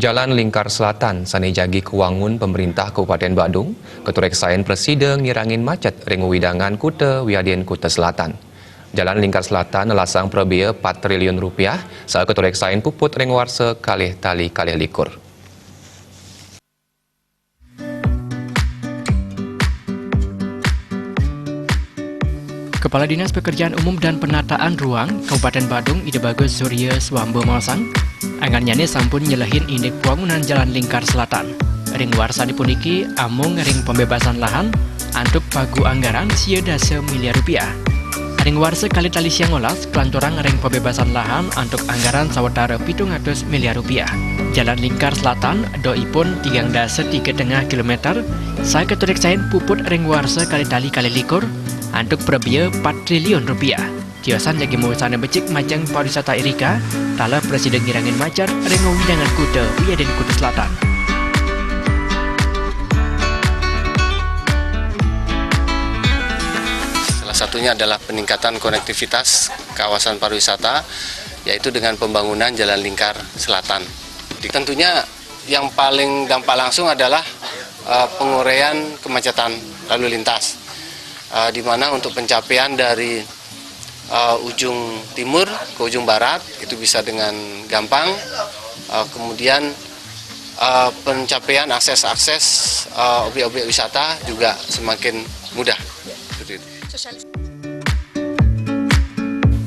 Jalan Lingkar Selatan, sanejagi kewangun pemerintah Kabupaten Badung, ketureksain Presiden ngirangin macet ring widangan Kuta Wiadin Kuta Selatan. Jalan Lingkar Selatan lasang perbia 4 triliun rupiah, saat ketureksain puput ring warsa kalih tali kalih likur. Kepala Dinas Pekerjaan Umum dan Penataan Ruang Kabupaten Badung Ide Bagus Surya Swambo Mawasang angannya sampun nyelehin indek pembangunan Jalan Lingkar Selatan. Ring warsa dipuniki amung ring pembebasan lahan untuk pagu anggaran sieda miliar rupiah. Ring warsa kali tali siang olas kelanturan ring pembebasan lahan untuk anggaran sawetara 700 miliar rupiah. Jalan Lingkar Selatan doipun 3,3 km. Saya ketureksain puput ring warsa kali tali kali likur untuk perbia 4 triliun rupiah. Kiosan jagi mawasana becik majang pariwisata Irika, tala Presiden ngirangin macar rengo widangan Kuta Wiadin Kuta Selatan. Salah satunya adalah peningkatan konektivitas kawasan pariwisata, yaitu dengan pembangunan Jalan Lingkar Selatan. Tentunya yang paling dampak langsung adalah penguraian kemacetan lalu lintas, di mana untuk pencapaian dari ujung timur ke ujung barat itu bisa dengan gampang, kemudian pencapaian akses-akses objek-objek wisata juga semakin mudah.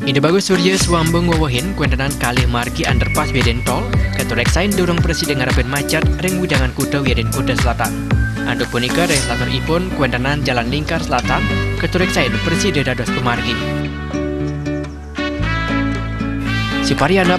Ide Bagus Surya Swambo ngawahin kuendanan kalih margi underpass Wiadin Tol, ketureksain dorong Presiden ngarepin macet ring widangan Kuta Wiadin Kuta Selatan. Anduk punika registrator ipun kuendanan Jalan Lingkar Selatan, ketureksain Presiden dados pemargi. Si Pariana